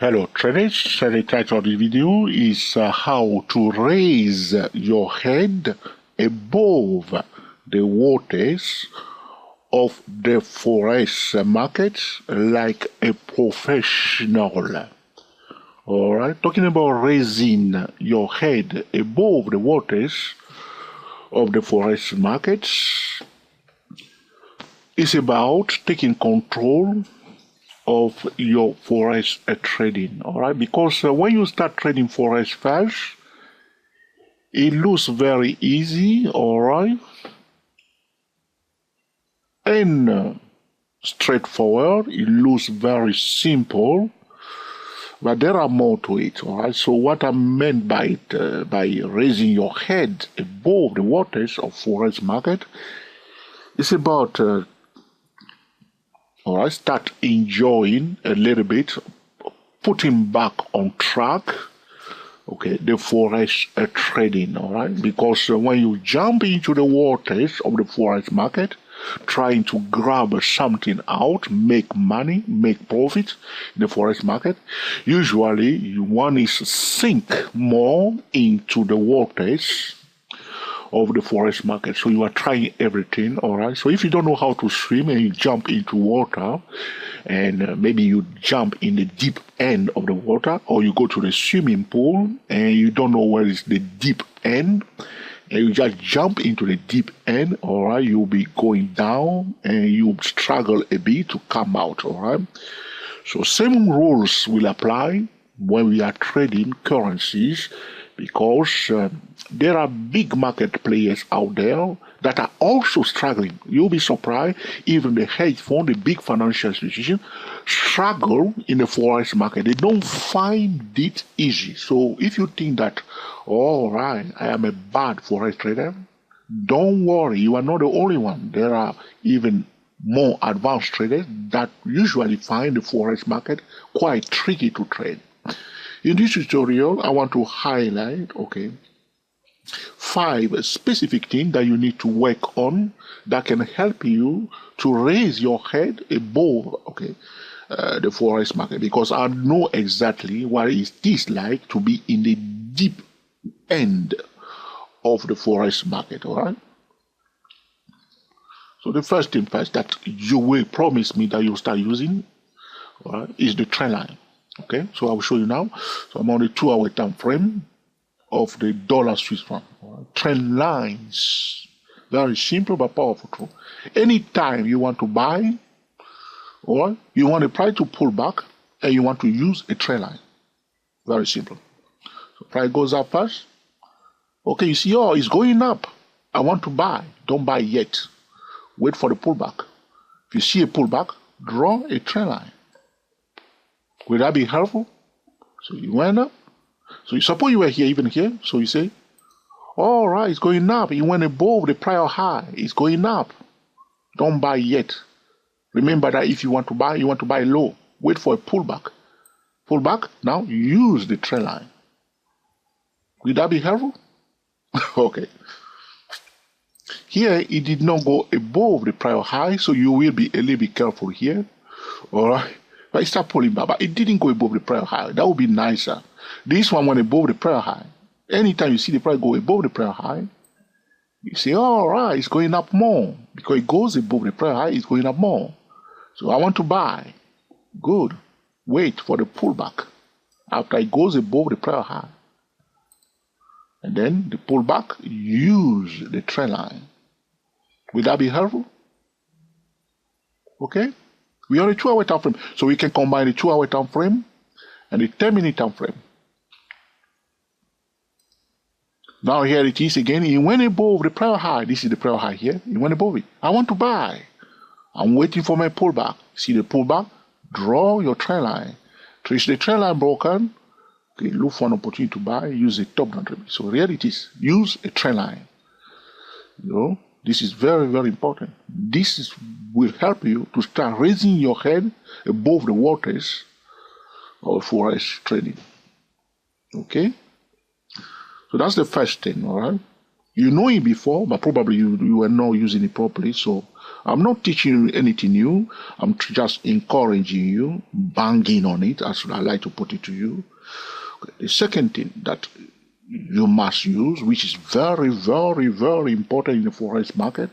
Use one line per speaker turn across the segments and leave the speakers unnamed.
Hello traders, the title of this video is how to raise your head above the waters of the Forex market like a professional. Alright, talking about raising your head above the waters of the Forex markets is about taking control of your Forex trading, all right? Because when you start trading Forex first, it looks very easy, all right, and straightforward. It looks very simple, but there are more to it, all right? So what I meant by it, by raising your head above the waters of Forex market, is about all right, start enjoying a little bit, putting back on track, okay, the Forex trading, all right? Because when you jump into the waters of the Forex market, trying to grab something out, make money, make profit in the Forex market, usually one is sink more into the waters of the Forex market. So you are trying everything, all right? So if you don't know how to swim and you jump into water, and maybe you jump in the deep end of the water, or you go to the swimming pool and you don't know where is the deep end, and you just jump into the deep end, all right, you'll be going down and you struggle a bit to come out, all right? So same rules will apply when we are trading currencies, because there are big market players out there that are also struggling. You'll be surprised, even the hedge fund, the big financial institutions, struggle in the Forex market. They don't find it easy. So if you think that, all right, I am a bad Forex trader, don't worry, you are not the only one. There are even more advanced traders that usually find the Forex market quite tricky to trade. In this tutorial, I want to highlight, okay, 5 specific things that you need to work on that can help you to raise your head above, okay, the Forex market, because I know exactly what it is like to be in the deep end of the Forex market, all right? So the first thing first that you will promise me that you'll start using, all right, is the trend line. Okay, so I'll show you now. So I'm on the 2-hour time frame of the dollar Swiss franc. Right. Trend lines, very simple but powerful tool. Anytime you want to buy, or you want the price to pull back, and you want to use a trend line, very simple. So price goes up first. Okay, you see, oh, it's going up. I want to buy. Don't buy yet. Wait for the pullback. If you see a pullback, draw a trend line. Will that be helpful? So you went up. So you suppose you were here, even here. So you say, all right, it's going up. It went above the prior high. It's going up. Don't buy yet. Remember that if you want to buy low. Wait for a pullback. Pullback, now use the trend line. Will that be helpful? Okay. Here, it did not go above the prior high, so you will be a little bit careful here. All right. But it started pulling back, but it didn't go above the prior high. That would be nicer. This one went above the prior high. Anytime you see the price go above the prior high, you say, all right, it's going up more. Because it goes above the prior high, it's going up more. So I want to buy. Good. Wait for the pullback after it goes above the prior high. And then the pullback, use the trend line. Will that be helpful? Okay? We are on a 2-hour time frame, so we can combine the 2-hour time frame and the 10-minute time frame. Now here it is again. It went above the prior high. This is the prior high here. It went above it. I want to buy. I'm waiting for my pullback. See the pullback? Draw your trend line. Trace the trend line broken. Okay, look for an opportunity to buy. Use a top down trend. So here it is. Use a trend line. You know, this is very, very important. This will help you to start raising your head above the waters of Forex trading. Okay? So that's the first thing, all right? You know it before, but probably you were not using it properly. So I'm not teaching you anything new. I'm just encouraging you, banging on it, as I like to put it to you. The second thing that you must use, which is very, very, very important in the Forex market,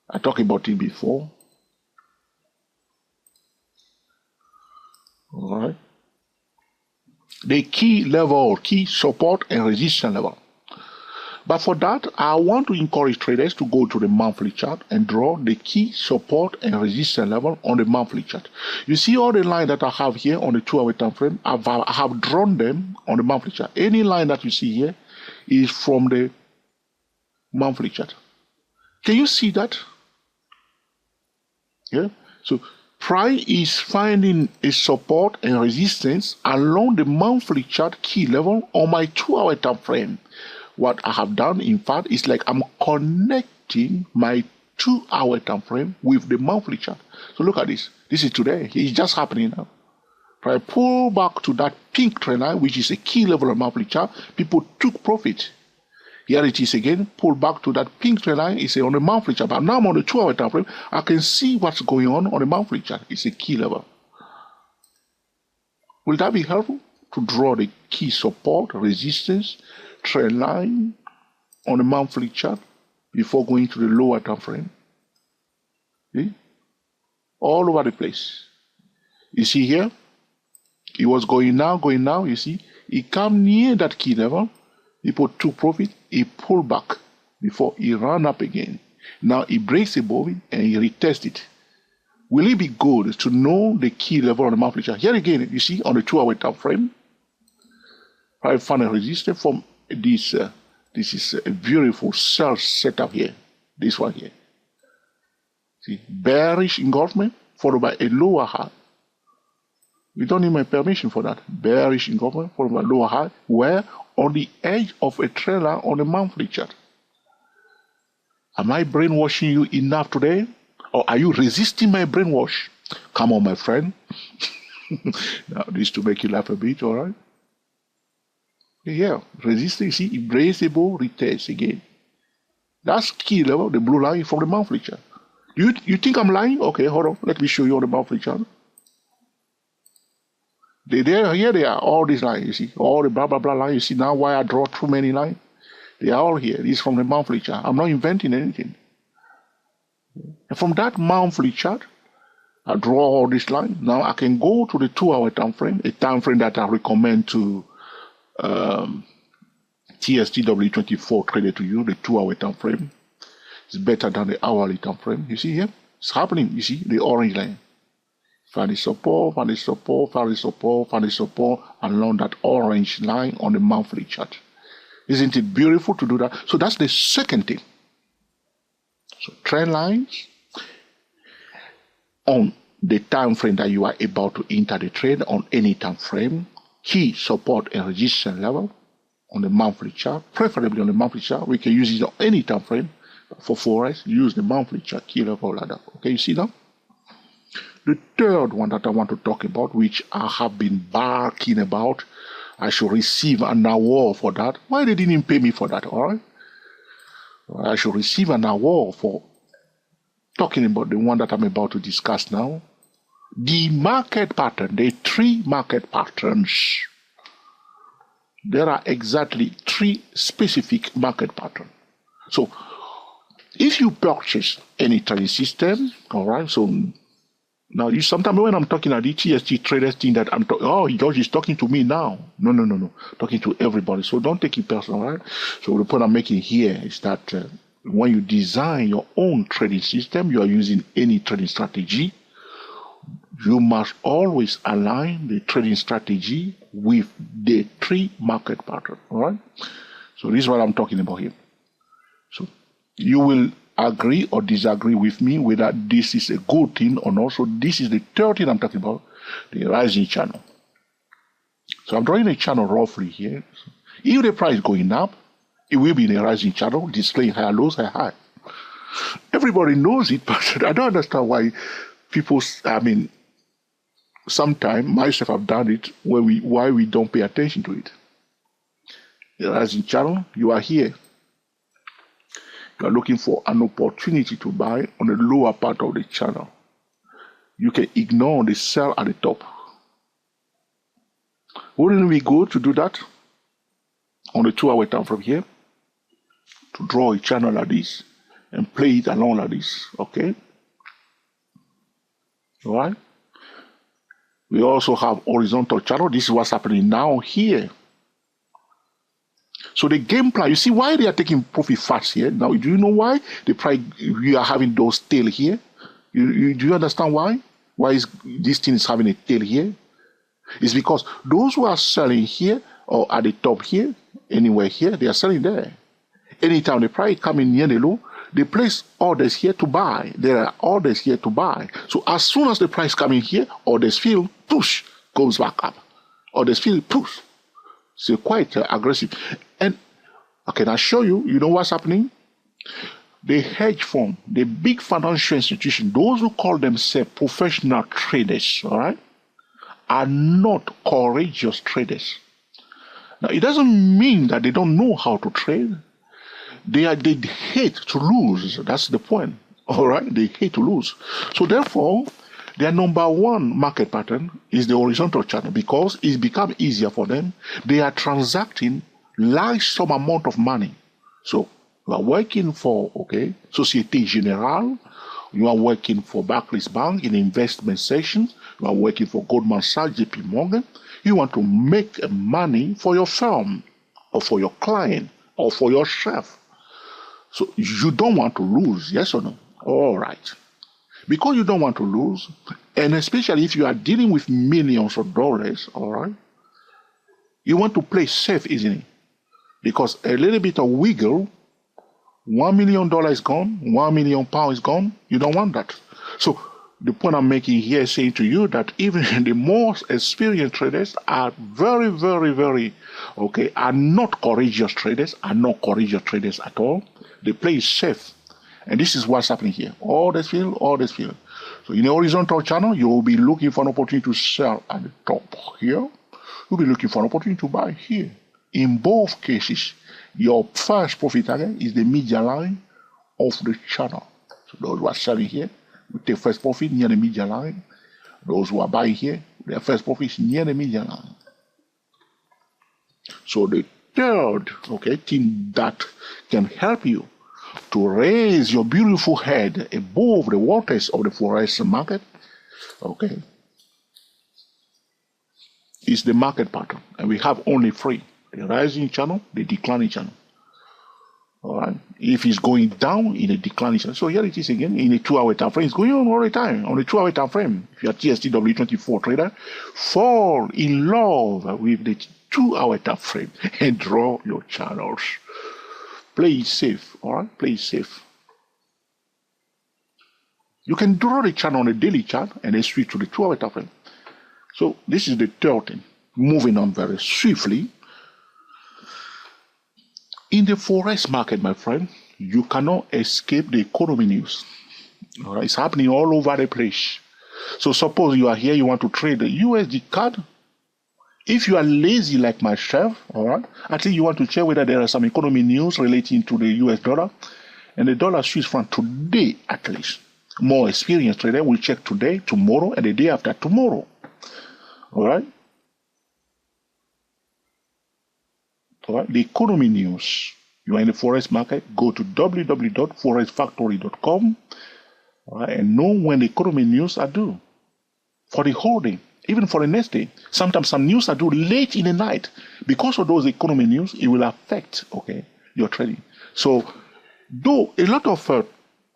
I talked about it before. All right. The key level, key support and resistance level. But for that, I want to encourage traders to go to the monthly chart and draw the key support and resistance level on the monthly chart. You see all the lines that I have here on the 2-hour time frame, I have drawn them on the monthly chart. Any line that you see here is from the monthly chart. Can you see that? Yeah. So price is finding a support and resistance along the monthly chart key level on my 2-hour time frame. What I have done, in fact, is like I'm connecting my 2-hour time frame with the monthly chart. So look at this. This is today. It's just happening now. If I pull back to that pink trend line, which is a key level of monthly chart, people took profit. Here it is again. Pull back to that pink trend line. It's on the monthly chart. But now I'm on the 2-hour time frame. I can see what's going on the monthly chart. It's a key level. Will that be helpful to draw the key support, resistance, trend line on the monthly chart before going to the lower time frame? See? All over the place. You see here, it was going now, you see. It came near that key level, people took profit, it pulled back before it ran up again. Now it breaks above it and it retests it. Will it be good to know the key level on the monthly chart? Here again, you see on the 2-hour time frame, I found a resistance from this. This is a beautiful sell setup here. This one here. See, bearish engulfment followed by a lower high. We don't need my permission for that. Bearish engulfment followed by lower high, where on the edge of a trailer on the monthly chart. Am I brainwashing you enough today? Or are you resisting my brainwash? Come on, my friend. Now, this to make you laugh a bit, all right? Yeah, resistance, see, embraceable, retest again. That's key level, the blue line from the monthly chart. You think I'm lying? Okay, hold on. Let me show you on the monthly chart. Here they are, all these lines, you see. All the blah, blah, blah lines. You see now why I draw too many lines? They are all here. This is from the monthly chart. I'm not inventing anything. And from that monthly chart, I draw all these lines. Now I can go to the 2-hour time frame, a time frame that I recommend to TSTW24 traded to you, the 2-hour time frame. It's better than the hourly time frame. You see here? It's happening. You see the orange line. Find the support, find the support, find the support, find the support along that orange line on the monthly chart. Isn't it beautiful to do that? So that's the second thing. So trend lines on the time frame that you are about to enter the trade on any time frame. Key support and resistance level on the monthly chart, preferably on the monthly chart. We can use it on any time frame. For Forex, use the monthly chart, key level like that. Okay, you see that? The third one that I want to talk about, which I have been barking about, I should receive an award for that. Why they didn't pay me for that, all right? I should receive an award for talking about the one that I'm about to discuss now. The market pattern, the 3 market patterns. There are exactly 3 specific market patterns. So, if you purchase any trading system, all right, so now you sometimes when I'm talking at the TST traders think that I'm talking, oh, George is talking to me now. No. Talking to everybody. So don't take it personal, right? So the point I'm making here is that when you design your own trading system, you are using any trading strategy, you must always align the trading strategy with the 3 market pattern, all right? So this is what I'm talking about here. So you will agree or disagree with me whether this is a good thing or not. So this is the third thing I'm talking about, the rising channel. So I'm drawing a channel roughly here. If the price is going up, it will be in a rising channel, displaying higher lows, higher high. Everybody knows it, but I don't understand why people, sometimes myself have done it, why we don't pay attention to it. The rising channel, you are here. You are looking for an opportunity to buy on the lower part of the channel. You can ignore the sell at the top. Wouldn't we go to do that on the 2-hour time from here? To draw a channel like this and play it along like this, okay? All right? We also have horizontal channel. This is what's happening now here. So the game plan, you see why they are taking profit fast here? Now, do you know why the price we are having those tail here? Do you understand why? Why is this thing is having a tail here? It's because those who are selling here or at the top here, anywhere here, they are selling there. Anytime the price coming near the low, they place orders here to buy. There are orders here to buy. So as soon as the price coming here, orders fill, push, goes back up. Orders fill, push. So quite aggressive. And I can assure you, you know what's happening? The hedge fund, the big financial institution, those who call themselves professional traders, all right, are not courageous traders. Now, it doesn't mean that they don't know how to trade. They hate to lose. That's the point. All right? They hate to lose. So therefore, their number one market pattern is the horizontal channel because it's become easier for them. They are transacting large sum amount of money. So you are working for, okay, Societe Generale. You are working for Barclays Bank in the investment section. You are working for Goldman Sachs, JP Morgan. You want to make money for your firm or for your client or for yourself. So you don't want to lose, yes or no? All right. Because you don't want to lose, and especially if you are dealing with millions of dollars, all right, you want to play safe, isn't it? Because a little bit of wiggle, $1 million is gone, £1 million is gone. You don't want that. So the point I'm making here is saying to you that even the most experienced traders are very, very, very, okay, are not courageous traders, are not courageous traders at all. They play safe. And this is what's happening here. All this field, all this field. So in the horizontal channel, you will be looking for an opportunity to sell at the top here. You'll be looking for an opportunity to buy here. In both cases, your first profit target is the median line of the channel. So those who are selling here will take first profit near the median line. Those who are buying here, their first profit is near the median line. So the third, okay, thing that can help you to raise your beautiful head above the waters of the Forex market, okay, is the market pattern. And we have only three: the rising channel, the declining channel. All right. If it's going down in a declining channel, so here it is again in a 2-hour time frame. It's going on all the time on a 2-hour time frame. If you're a TSTW24 trader, fall in love with the 2-hour time frame and draw your channels. Play it safe, all right? Play it safe. You can draw the channel on a daily chart and then switch to the 2-hour time frame. So this is the third thing. Moving on very swiftly. In the Forex market, my friend, you cannot escape the economy news. All right? It's happening all over the place. So suppose you are here, you want to trade the USD card. If you are lazy like myself, all right, I think you want to check whether there are some economy news relating to the US dollar and the dollar Swiss franc today at least. More experienced trader will check today, tomorrow, and the day after tomorrow. All right? All right? The economy news. You are in the Forex market, go to www.forexfactory.com, all right, and know when the economy news are due for the whole day. Even for the next day. Sometimes some news are due late in the night. Because of those economy news, it will affect, okay, your trading. So, though a lot of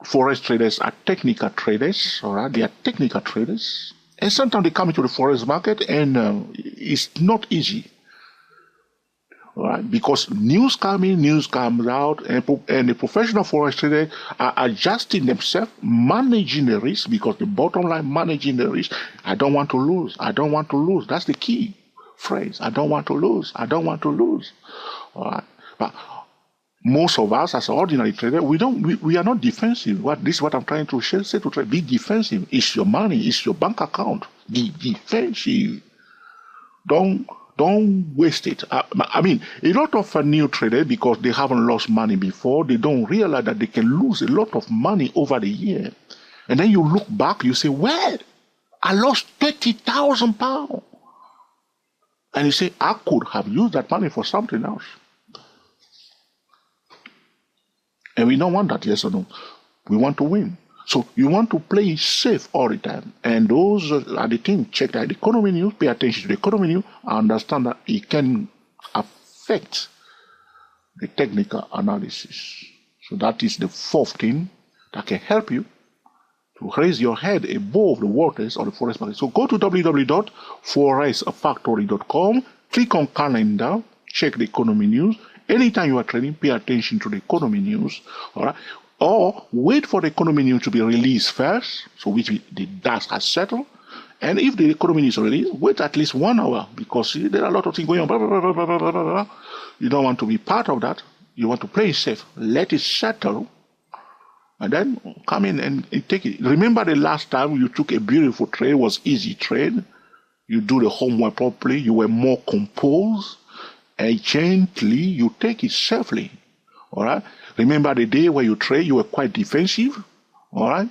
Forex traders are technical traders, all right, they are technical traders, and sometimes they come into the Forex market and it's not easy. All right, because news comes in, news comes out, and the professional Forex traders are adjusting themselves, managing the risk, because the bottom line, managing the risk. I don't want to lose. I don't want to lose. That's the key phrase. I don't want to lose. I don't want to lose. All right, but most of us, as an ordinary trader, we are not defensive. This is what I'm trying to say to trade. Be defensive. It's your money. It's your bank account. Be defensive. Don't Don't waste it. I mean, a lot of new traders, because they haven't lost money before, they don't realize that they can lose a lot of money over the year. And then you look back, you say, well, I lost 30,000 pounds. And you say, I could have used that money for something else. And we don't want that, yes or no. We want to win. So you want to play safe all the time. And those are the things. Check that the economy news, pay attention to the economy news, and understand that it can affect the technical analysis. So that is the fourth thing that can help you to raise your head above the waters of the Forex market. So go to www.forexfactory.com, click on calendar, check the economy news. Anytime you are trading, pay attention to the economy news. All right. Or wait for the economy news to be released first, so which the dust has settled. And if the economy news is released, wait at least 1 hour, because there are a lot of things going on. Blah, blah, blah, blah, blah, blah, blah. You don't want to be part of that. You want to play safe. Let it settle, and then come in and take it. Remember the last time you took a beautiful trade, was easy trade. You do the homework properly. You were more composed, and gently you take it safely. All right. Remember the day where you trade, you were quite defensive. All right.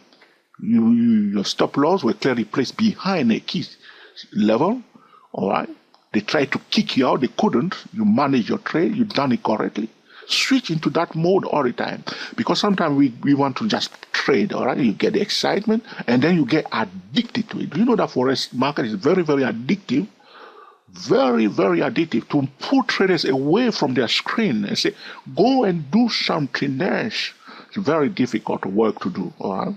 Your stop loss were clearly placed behind a key level. All right. They tried to kick you out. They couldn't. You managed your trade. You done it correctly. Switch into that mode all the time, because sometimes we want to just trade. All right. You get the excitement and then you get addicted to it. Do you know that Forex market is very, very addictive? Very, very addictive, to pull traders away from their screen and say, go and do something else. It's very difficult work to do. All right.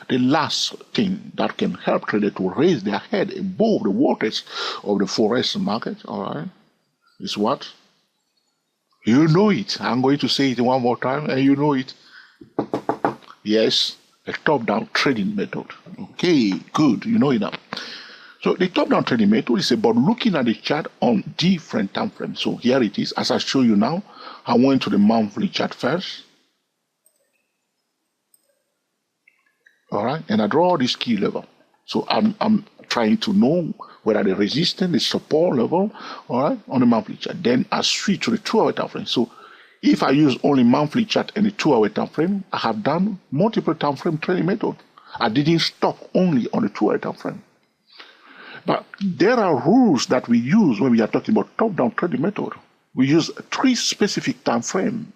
The last thing that can help traders to raise their head above the waters of the Forex market, all right, is what? You know it. I'm going to say it one more time, and you know it. Yes, a top-down trading method. Okay, good. You know it now. So the top-down trading method is about looking at the chart on different time frames. So here it is. As I show you now, I went to the monthly chart first. All right, and I draw this key level. So I'm trying to know whether the resistance, the support level, all right, on the monthly chart. Then I switch to the 2-hour time frame. So if I use only monthly chart and the 2-hour time frame, I have done multiple time frame trading method. I didn't stop only on the 2-hour time frame. But there are rules that we use when we are talking about top-down trading method. We use 3 specific time frames.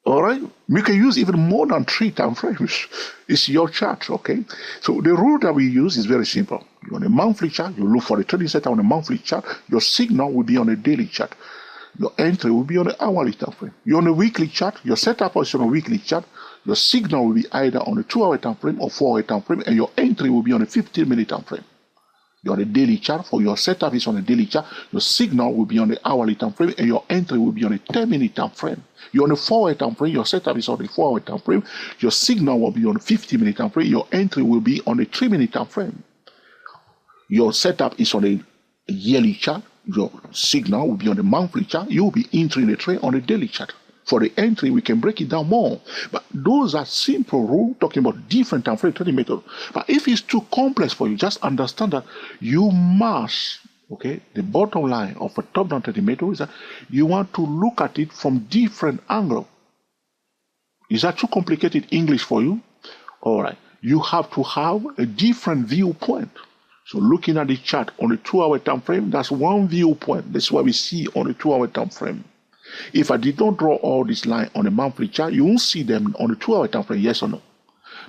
All right? We can use even more than 3 time frames. It's your chart, okay? So the rule that we use is very simple. You're on a monthly chart, you look for the trading setup on a monthly chart, your signal will be on a daily chart. Your entry will be on an hourly time frame. You're on a weekly chart, your setup is on a weekly chart, your signal will be either on a 2-hour time frame or 4-hour time frame, and your entry will be on a 15-minute time frame. You're on a daily chart, for your setup is on a daily chart, your signal will be on the hourly time frame, and your entry will be on a 10-minute time frame. You're on a 4-hour time frame, your setup is on a 4-hour time frame, your signal will be on a 50-minute time frame, your entry will be on a 3-minute time frame. Your setup is on a yearly chart, your signal will be on the monthly chart, you will be entering the trade on a daily chart. For the entry, we can break it down more. But those are simple rules talking about different time frame trading methods. But if it's too complex for you, just understand that you must, okay, the bottom line of a top-down trading method is that you want to look at it from different angles. Is that too complicated English for you? All right. You have to have a different viewpoint. So looking at the chart on the 2-hour time frame, that's one viewpoint. That's what we see on the 2-hour time frame. If I did not draw all this line on a monthly chart, you won't see them on the 2-hour time frame, yes or no.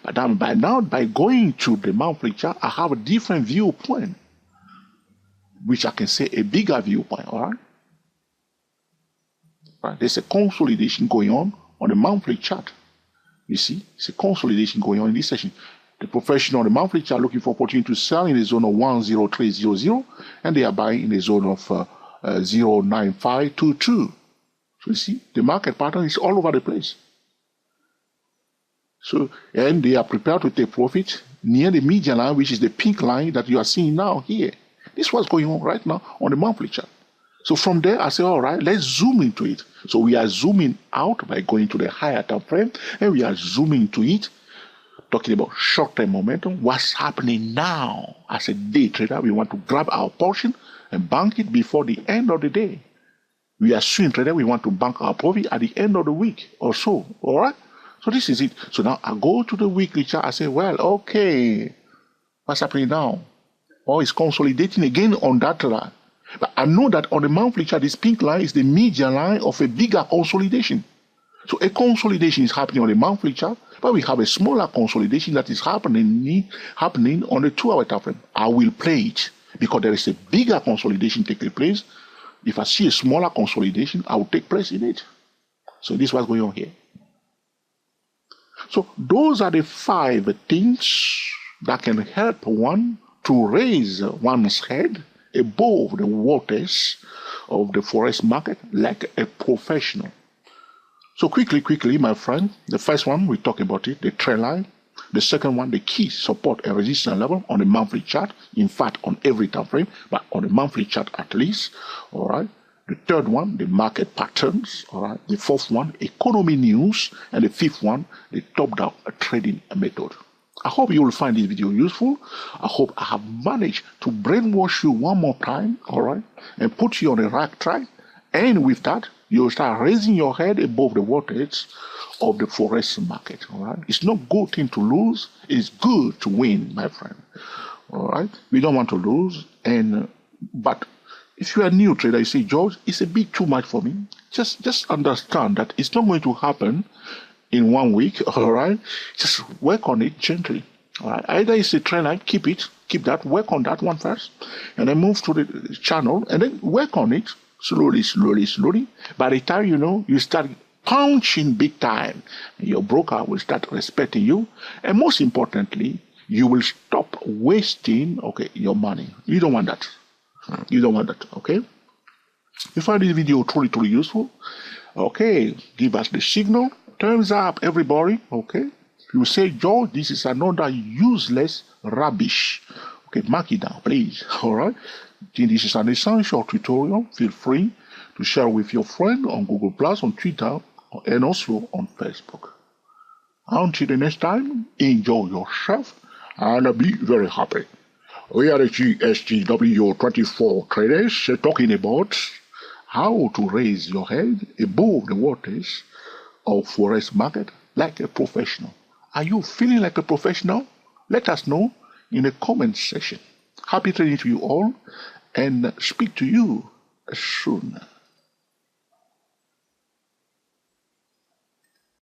But then by going to the monthly chart, I have a different viewpoint, which I can say a bigger viewpoint, all right? Right? There's a consolidation going on the monthly chart. You see, it's a consolidation going on in this session. The professional on the monthly chart looking for opportunity to sell in the zone of 10300, and they are buying in the zone of 09522. So you see, the market pattern is all over the place. So, and they are prepared to take profit near the median line, which is the pink line that you are seeing now here. This is what's going on right now on the monthly chart. So from there, I say, all right, let's zoom into it. So we are zooming out by going to the higher time frame, and we are zooming to it talking about short-term momentum, what's happening now. As a day trader, we want to grab our portion and bank it before the end of the day. We are swing trader, we want to bank our profit at the end of the week or so, all right? So this is it. So now I go to the weekly chart, I say, well, okay, what's happening now? Oh, it's consolidating again on that line. But I know that on the monthly chart, this pink line is the median line of a bigger consolidation. So a consolidation is happening on the monthly chart, but we have a smaller consolidation that is happening on the 2-hour time frame. I will play it because there is a bigger consolidation taking place. If I see a smaller consolidation, I will take place in it. So this is what's going on here. So those are the 5 things that can help one to raise one's head above the waters of the Forex market like a professional. So quickly, my friend, the first one, we talk about it, the trend line. The second one, the key support and resistance level on the monthly chart. In fact, on every time frame, but on the monthly chart at least. All right. The third one, the market patterns. All right. The fourth one, economy news. And the fifth one, the top-down trading method. I hope you will find this video useful. I hope I have managed to brainwash you one more time, all right, and put you on the right track. And with that, you'll start raising your head above the waters of the Forex market, all right? It's not a good thing to lose. It's good to win, my friend, all right? We don't want to lose. But if you are a new trader, you say, George, it's a bit too much for me. Just understand that it's not going to happen in 1 week, all right? Just work on it gently, all right? Either it's a trend line, keep that, work on that one first, and then move to the channel, and then work on it slowly. By the time you know, you start punching big time, your broker will start respecting you, and most importantly, you will stop wasting, okay, your money. You don't want that. You don't want that, okay? If you find this video truly useful, okay, give us the signal. Thumbs up, everybody, okay? You say, George, this is another useless rubbish. Okay, mark it down, please, all right? This is an essential tutorial. Feel free to share with your friend on Google+, on Twitter, and also on Facebook. Until the next time, enjoy yourself and be very happy. We are the GSTW24 traders talking about how to raise your head above the waters of Forex market like a professional. Are you feeling like a professional? Let us know in the comment section. Happy trading to you all, and speak to you soon.